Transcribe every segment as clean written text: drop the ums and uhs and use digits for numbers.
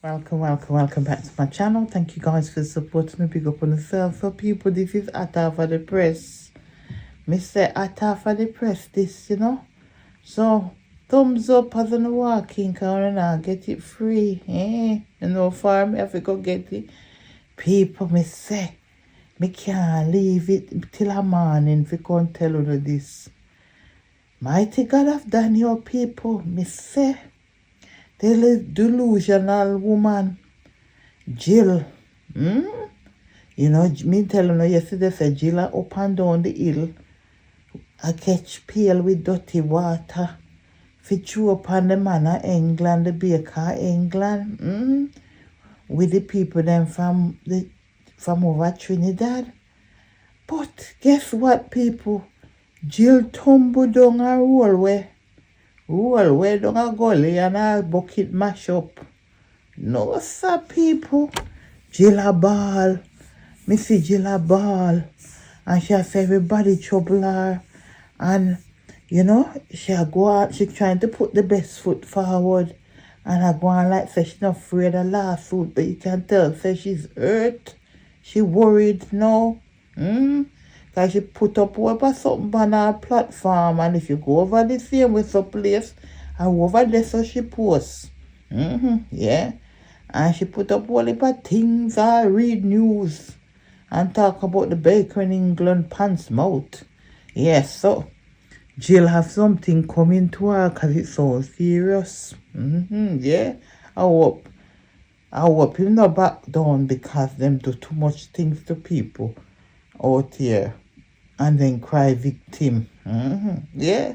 Welcome back to my channel. Thank you guys for supporting me. Big up on yourself. So people, this is Atta for the press. Me say Atta for the press this, So thumbs up as I'm walking, cause I get it free. For me, I have to go get it. People, me say, me can't leave it till a morning if I can't tell you this. Mighty God have done your people, me say. The delusional woman, Jill. Me telling you yesterday, say Jill up and down the hill. I catch pail with dirty water. Fit you up on the man of England, the baker England. With the people them from over Trinidad. But guess what, people? Jill tumble down a roll way down a gully and a bucket mash up. No, sir, people. Jill a ball. Me see Jill a ball. And she say everybody trouble her. And, she go out, she trying to put the best foot forward. And I go on like say she's not afraid of lawsuit, but you can tell, say she's hurt. She worried now. Because she put up over something on her platform, and if you go over the same with some place, and over there so she posts. Yeah. And she put up all of things, I read news, and talk about the baker in England pants mouth. Yes, so Jill have something coming to her because it's so serious. Yeah. I hope him not back down because them do too much things to people out here. And then cry victim. Yeah.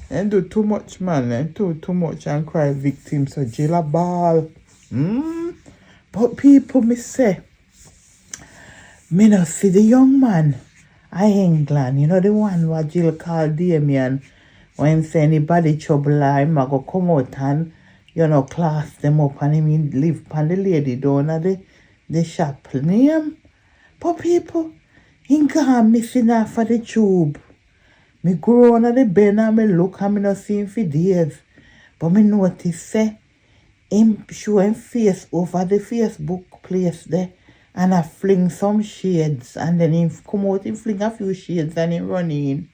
And do too much, man. And do too much and cry victim. So Jill a ball. But people, me say, me not see the young man I England. The one what Jill called Damien. When say anybody trouble him, I go come out and, class them up and him live on the lady down at the shop name. But people, he gone missing off of the tube. Me go on at the bend and me look and me not see him for days. But me notice say him show him face over the Facebook place there and I fling some shades and then he come out and fling a few shades and he run in.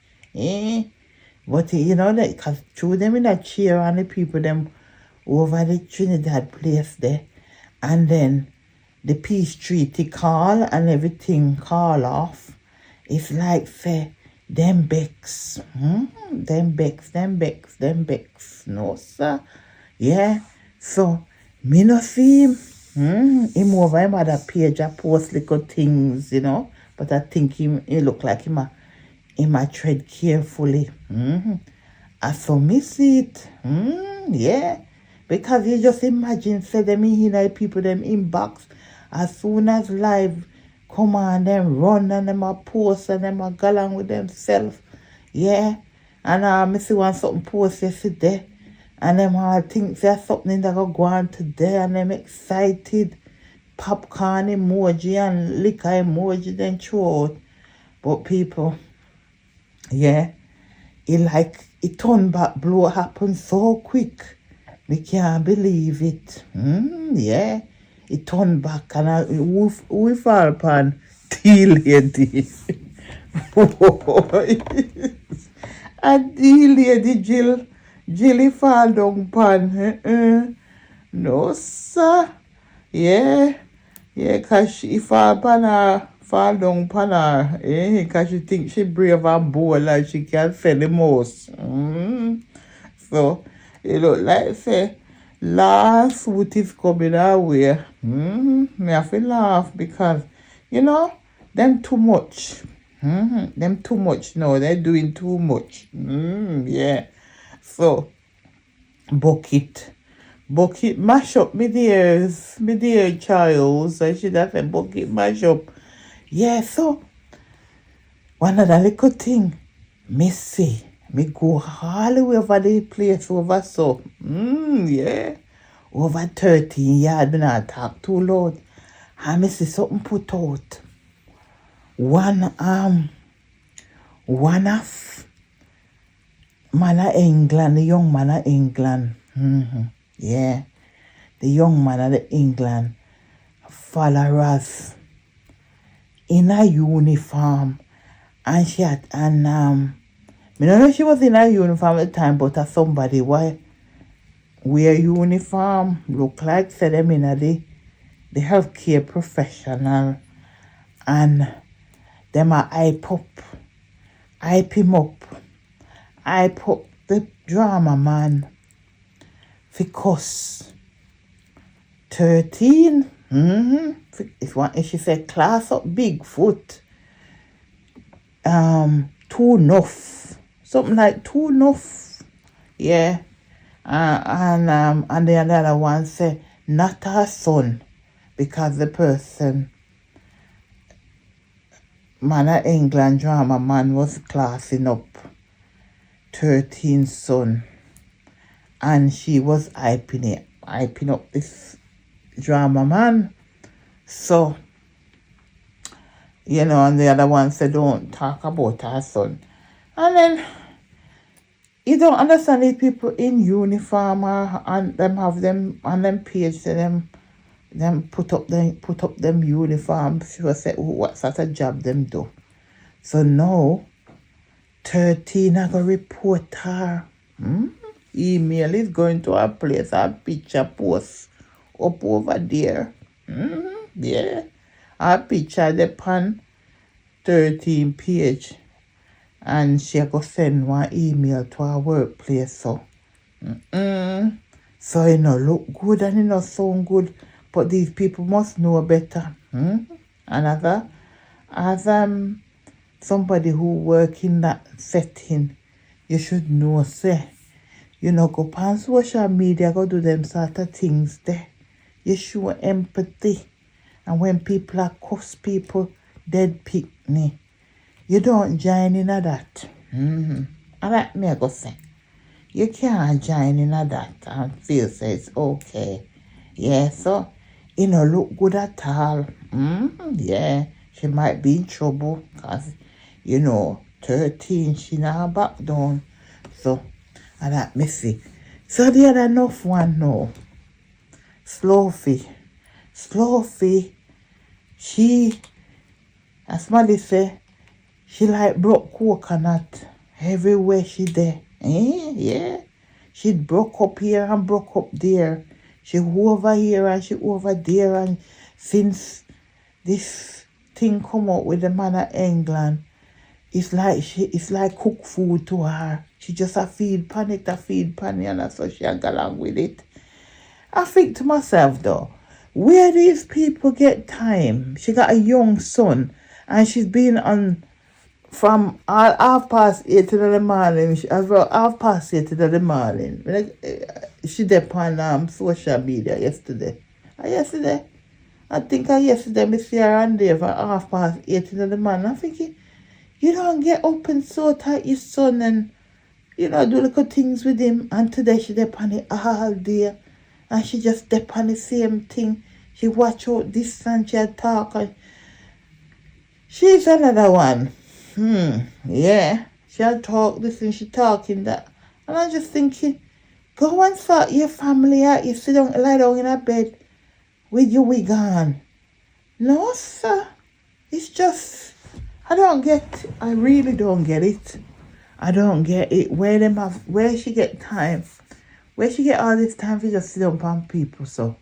But that because through them in a chair and the people them over the Trinidad place there and then the peace treaty call and everything call off. It's like say them becks. Them becks. No, sir. Yeah. So me no see him. Him over him other page I post little things, But I think he look like him a tread carefully. I saw me see it. Yeah. Because you just imagine say them in people them inbox as soon as live come on, them run and them a post and them a go along with themselves. Yeah. And I see one something post yesterday. And them all think there's something that go on today and them excited. Popcorn emoji and liquor emoji then throw out. But people, yeah, it turned back blow happened so quick. We can't believe it. Yeah. It turned back and we fall upon tea lady. And tea lady Jill fall down pan. No, sir. Yeah. Yeah, because she fall down pan her. Because she think she brave and bold and she can say the most. So, it look like say, lawsuit is coming our way. Me have to laugh because, them too much. Them too much. No, they're doing too much. Yeah. So, bucket mash up, me dear Charles. I should have said bucket mash up. Yeah, so, one other little thing, me see. Me go all the way over the place over so. Yeah. Over 13 yards, me not talk too loud. And me see something put out. One of man of England, the young man of England. Yeah. the young man of the England followers in a uniform, and she had I don't know if she was in a uniform at the time, but as somebody wear uniform, look like say them in the healthcare professional, and them a hype him up, hype up the drama man because 13. If she said class up Bigfoot, too enough, something like too enough, yeah. And the other one said not her son, because the person man of England drama man was classing up 13 son, and she was hyping up this drama man. So, and the other one said don't talk about her son. And then you don't understand these people in uniform and them have them on them page to them put up them uniforms. She was say, what sort of job them do. So now 13 I go report her. Email is going to her place, her picture post up over there. Yeah. Her picture the pan 13 page. And she go send one email to her workplace. So so look good and sound good. But these people must know better. And as somebody who work in that setting, you should know, say, go on social media, go do them sort of things there. You show empathy. And when people are cuss people, dead picnic, you don't join in that. And that me I go say. You can't join in that and feel say it's okay. Yeah, so look good at all. Yeah, she might be in trouble because 13 she now back down. So and that me see. So the other enough one now. Slow-fee, she, as somebody say, she like broke coconut everywhere she there. Yeah. She broke up here and broke up there. She over here and she over there. And since this thing come out with the man of England, it's like cook food to her. She just a feed panic, and that's so she go along with it. I think to myself though, where these people get time? She got a young son and she's been on from 8:30 to the morning. As well 8:30 to the morning. She did on social media yesterday. I think yesterday I see her on there for 8:30 to the morning. I'm thinking, you don't get up and sort out your son and do little things with him. And today she did on it all day. And she just dip on the same thing. She watch out this and she talk. And she's another one. Yeah. She'll talk this and she talking that. And I'm just thinking, go and sort your family out. You sit down, lie down in a bed with your wig on. No, sir. It's just, I really don't get it. I don't get it. Where she get time? Where she get all this time for just sit down on people, so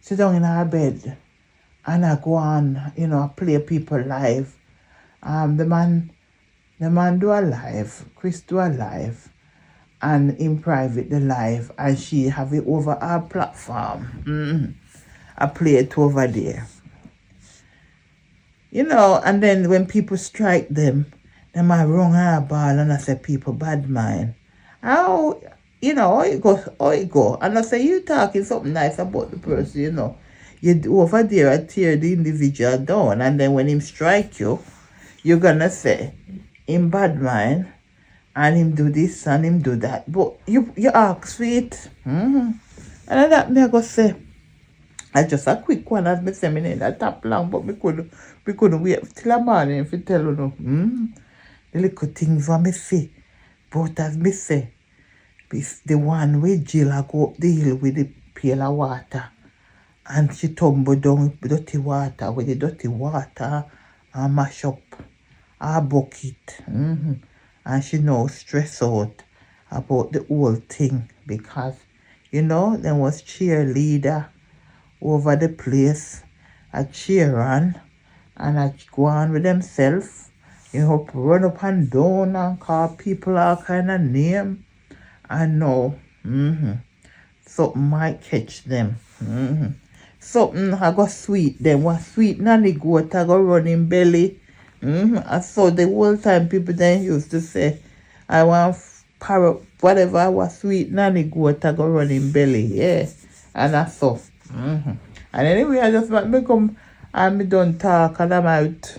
sit down in her bed and I go on, play people live. The man do a live, Chris do a live, and in private the live, and she have it over our platform. I play it over there. And then when people strike them might wrong her ball and I say people bad mind. How it go. And I say, you talking something nice about the person, You over there and tear the individual down. And then when him strike you, you're going to say, him bad mind, and him do this and him do that. But you ask for it. And that me I go say, I just a quick one as me say me need a tap long, but we couldn't wait till the morning if you tell you the little things what me say. But as me say, the one way Jill I go up the hill with the pail of water. And she tumble down dirty water with the dirty water and mash up her bucket. And she now stress out about the whole thing because, there was cheerleader over the place, a cheer on, and I go on with themselves, run up and down and call people all kind of name. And now, something might catch them. Something I go sweet them. What sweet nanny goat I go run in belly. I saw the whole time people then used to say, I want parrot, whatever I was sweet nanny goat I go run in belly. Yeah. And I saw. And anyway, I just want me come and me done talk and I'm out.